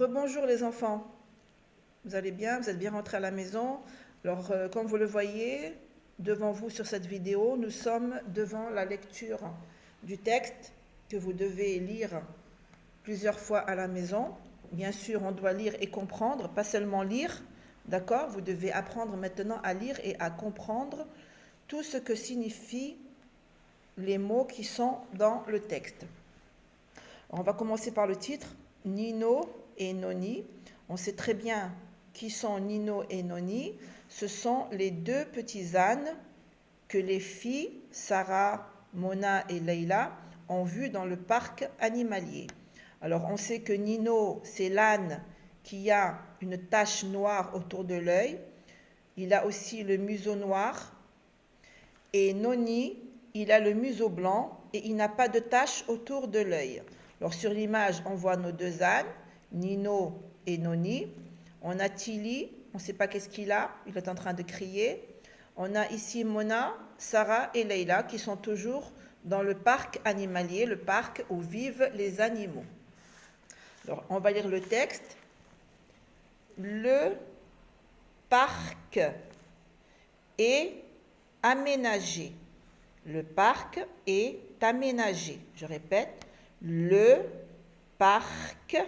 Rebonjour les enfants, vous allez bien? Vous êtes bien rentrés à la maison? Alors, comme vous le voyez, devant vous sur cette vidéo, nous sommes devant la lecture du texte que vous devez lire plusieurs fois à la maison. Bien sûr, on doit lire et comprendre, pas seulement lire, d'accord? Vous devez apprendre maintenant à lire et à comprendre tout ce que signifient les mots qui sont dans le texte. Alors, on va commencer par le titre, Nino et Noni. On sait très bien qui sont Nino et Noni. Ce sont les deux petits ânes que les filles, Sarah, Mona et Leila, ont vus dans le parc animalier. Alors, on sait que Nino, c'est l'âne qui a une tache noire autour de l'œil. Il a aussi le museau noir. Et Noni, il a le museau blanc et il n'a pas de tache autour de l'œil. Alors, sur l'image, on voit nos deux ânes, Nino et Noni. On a Tilly, on ne sait pas qu'est-ce qu'il a, il est en train de crier. On a ici Mona, Sarah et Leila qui sont toujours dans le parc animalier, le parc où vivent les animaux. Alors, on va lire le texte. Le parc est aménagé. Le parc est aménagé. Je répète, le parc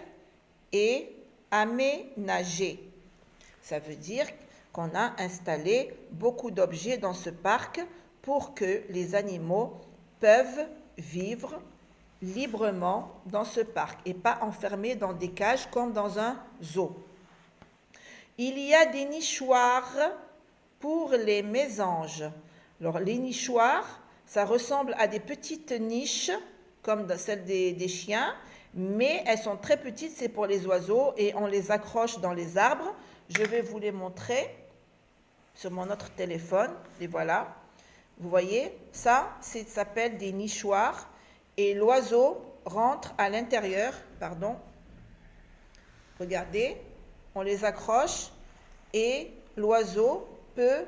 est aménagé. Ça veut dire qu'on a installé beaucoup d'objets dans ce parc pour que les animaux peuvent vivre librement dans ce parc et pas enfermés dans des cages comme dans un zoo. Il y a des nichoirs pour les mésanges. Alors, les nichoirs, ça ressemble à des petites niches comme celles des chiens, mais elles sont très petites, c'est pour les oiseaux et on les accroche dans les arbres. Je vais vous les montrer sur mon autre téléphone. Les voilà. Vous voyez, ça s'appelle des nichoirs et l'oiseau rentre à l'intérieur. Pardon. Regardez, on les accroche et l'oiseau peut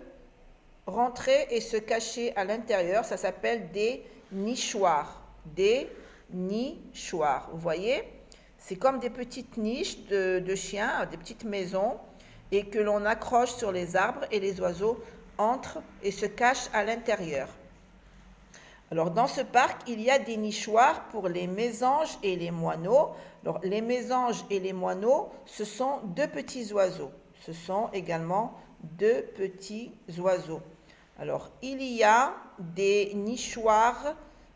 rentrer et se cacher à l'intérieur. Ça s'appelle des nichoirs. Des nichoirs. Vous voyez, c'est comme des petites niches de chiens, des petites maisons, et que l'on accroche sur les arbres et les oiseaux entrent et se cachent à l'intérieur. Alors, dans ce parc, il y a des nichoirs pour les mésanges et les moineaux. Alors, les mésanges et les moineaux, ce sont deux petits oiseaux. Ce sont également deux petits oiseaux. Alors, il y a des nichoirs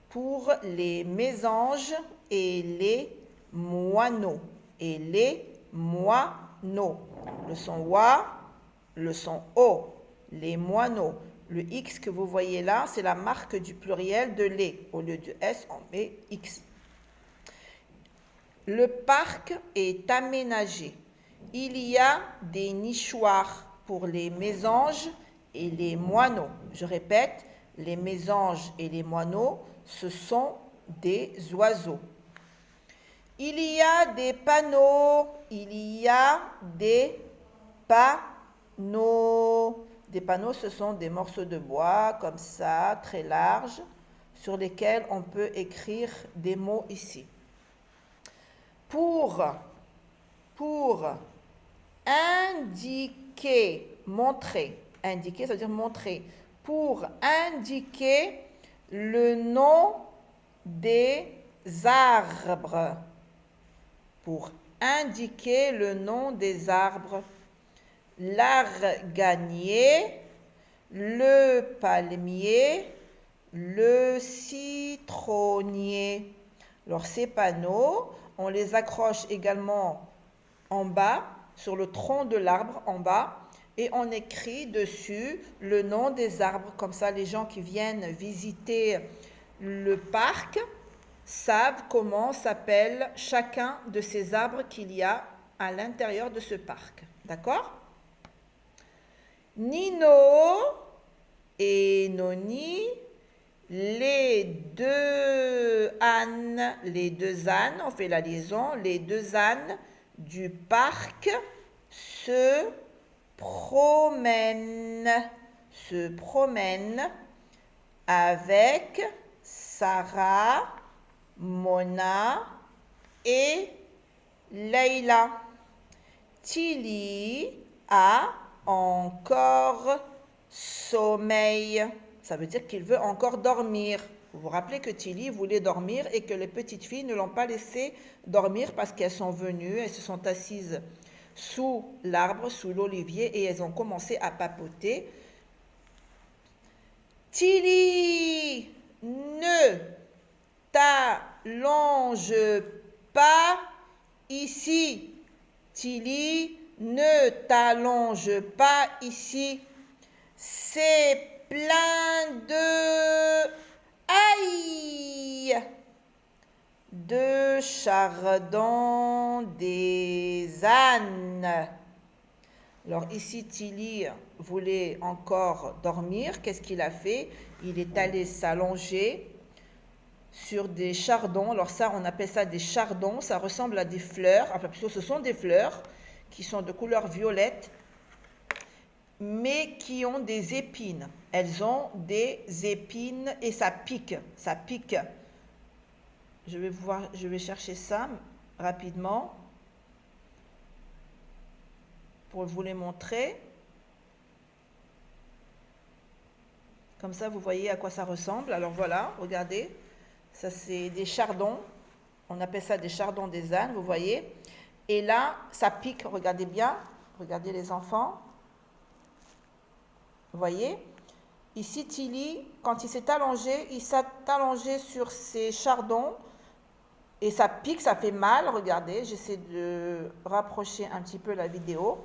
pour les mésanges et les moineaux. Et les moineaux. Le son wa, le son o. Les moineaux. Le X que vous voyez là, c'est la marque du pluriel de les. Au lieu de S, on met X. Le parc est aménagé. Il y a des nichoirs pour les mésanges et les moineaux. Je répète, les mésanges et les moineaux, ce sont des oiseaux. Il y a des panneaux. Il y a des panneaux. Des panneaux, ce sont des morceaux de bois comme ça, très larges, sur lesquels on peut écrire des mots ici. Pour indiquer, montrer. Indiquer, ça veut dire montrer. Pour indiquer le nom des arbres. Pour indiquer le nom des arbres. L'arganier, le palmier, le citronnier. Alors, ces panneaux, on les accroche également en bas, sur le tronc de l'arbre en bas, et on écrit dessus le nom des arbres. Comme ça, les gens qui viennent visiter le parc savent comment s'appelle chacun de ces arbres qu'il y a à l'intérieur de ce parc. D'accord? Nino et Noni, les deux ânes, on fait la liaison, les deux ânes du parc se promènent avec Sarah, Mona et Leila. Tilly a encore sommeil. Ça veut dire qu'il veut encore dormir. Vous vous rappelez que Tilly voulait dormir et que les petites filles ne l'ont pas laissé dormir parce qu'elles sont venues, elles se sont assises sous l'arbre, sous l'olivier et elles ont commencé à papoter. Tilly, ne t'allonge pas ici. Tilly, ne t'allonge pas ici. C'est plein de... Aïe! De chardon des ânes. Alors ici, Tilly voulait encore dormir. Qu'est-ce qu'il a fait? Il est allé s'allonger sur des chardons. Alors ça, on appelle ça des chardons. Ça ressemble à des fleurs. Enfin, plutôt, ce sont des fleurs qui sont de couleur violette, mais qui ont des épines. Elles ont des épines et ça pique. Ça pique. Je vais chercher ça rapidement pour vous les montrer. Comme ça, vous voyez à quoi ça ressemble. Alors voilà, regardez. Ça, c'est des chardons. On appelle ça des chardons des ânes, vous voyez. Et là, ça pique. Regardez bien. Regardez les enfants. Vous voyez? Ici, Tilly, quand il s'est allongé sur ces chardons. Et ça pique, ça fait mal. Regardez, j'essaie de rapprocher un petit peu la vidéo.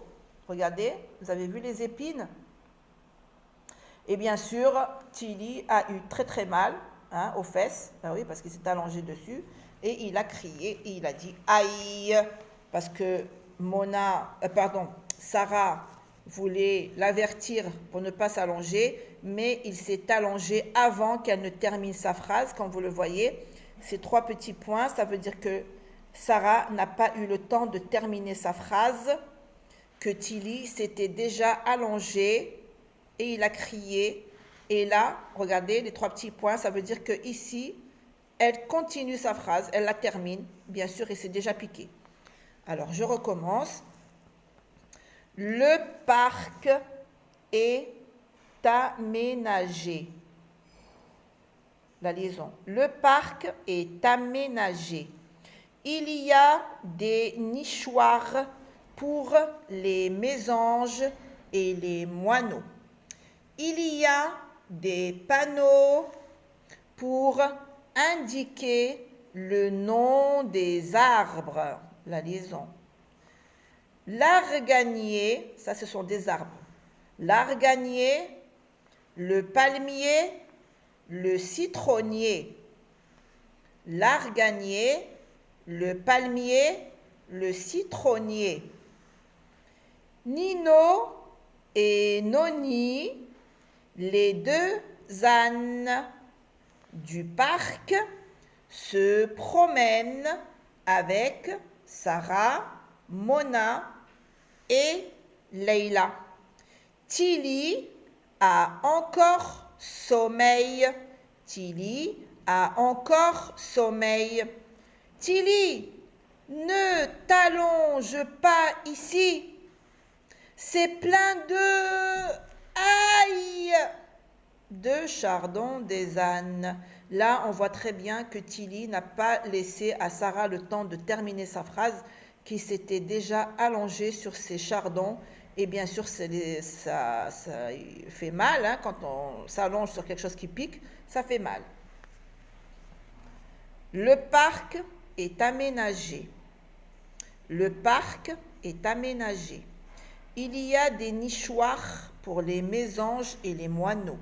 Regardez, vous avez vu les épines? Et bien sûr, Tilly a eu très très mal aux fesses. Ben oui, parce qu'il s'est allongé dessus. Et il a crié et il a dit « Aïe !» Parce que Sarah voulait l'avertir pour ne pas s'allonger, mais il s'est allongé avant qu'elle ne termine sa phrase, comme vous le voyez. Ces 3 petits points, ça veut dire que Sarah n'a pas eu le temps de terminer sa phrase, que Tilly s'était déjà allongé et il a crié. Et là, regardez, les 3 petits points, ça veut dire que ici, elle continue sa phrase, elle la termine. Bien sûr, il s'est déjà piqué. Alors, je recommence. Le parc est aménagé. La liaison. Le parc est aménagé. Il y a des nichoirs pour les mésanges et les moineaux. Il y a des panneaux pour indiquer le nom des arbres. La liaison. L'arganier, ça ce sont des arbres. L'arganier, le palmier, le citronnier. L'arganier, le palmier, le citronnier. Nino et Noni, les 2 ânes du parc, se promènent avec Sarah, Mona et Leila. Tilly a encore sommeil. Tilly a encore sommeil. Tilly, ne t'allonge pas ici. C'est plein de... Aïe! De chardon des ânes. Là, on voit très bien que Tilly n'a pas laissé à Sarah le temps de terminer sa phrase, qui s'était déjà allongée sur ses chardons. Et bien sûr, ça fait mal, quand on s'allonge sur quelque chose qui pique, ça fait mal. Le parc est aménagé. Le parc est aménagé. Il y a des nichoirs pour les mésanges et les moineaux.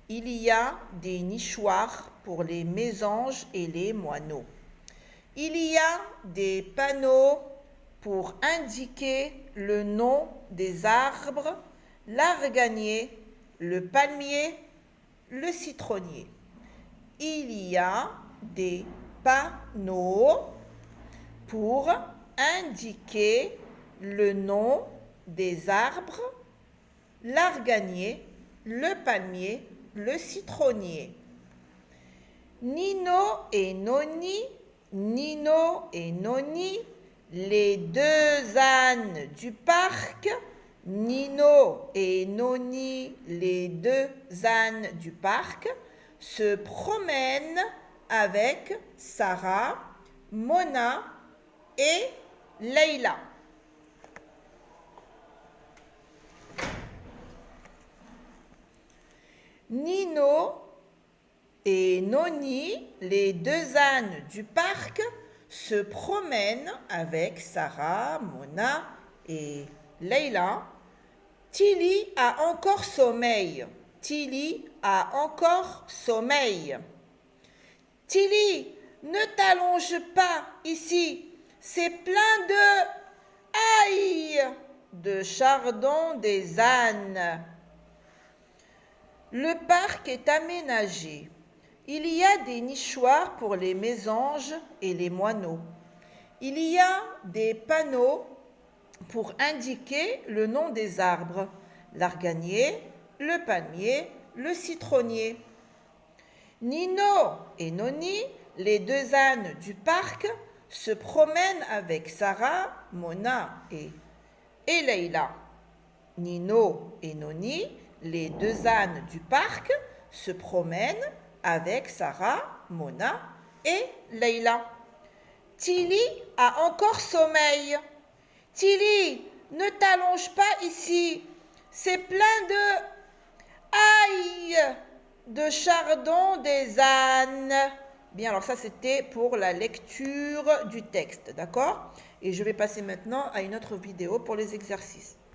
Il y a des nichoirs pour les mésanges et les moineaux. Il y a des panneaux pour indiquer le nom des arbres, l'arganier, le palmier, le citronnier. Il y a des panneaux pour indiquer le nom des arbres, l'arganier, le palmier, le citronnier. Nino et Noni, les deux ânes du parc. Nino et Noni, les deux ânes du parc, se promènent avec Sarah, Mona et Leïla. Nino et Noni, les deux ânes du parc, se promènent avec Sarah, Mona et Leïla. Tilly a encore sommeil. Tilly a encore sommeil. Tilly, ne t'allonge pas ici. C'est plein de aïe de chardon des ânes. Le parc est aménagé. Il y a des nichoirs pour les mésanges et les moineaux. Il y a des panneaux pour indiquer le nom des arbres, l'arganier, le palmier, le citronnier. Nino et Noni, les deux ânes du parc, se promènent avec Sarah, Mona et Leïla. Nino et Noni, les deux ânes du parc, se promènent avec Sarah, Mona et Leïla. Tilly a encore sommeil. Tilly, ne t'allonge pas ici. C'est plein de aïe de chardon des ânes. Bien, alors ça c'était pour la lecture du texte, d'accord? Et je vais passer maintenant à une autre vidéo pour les exercices.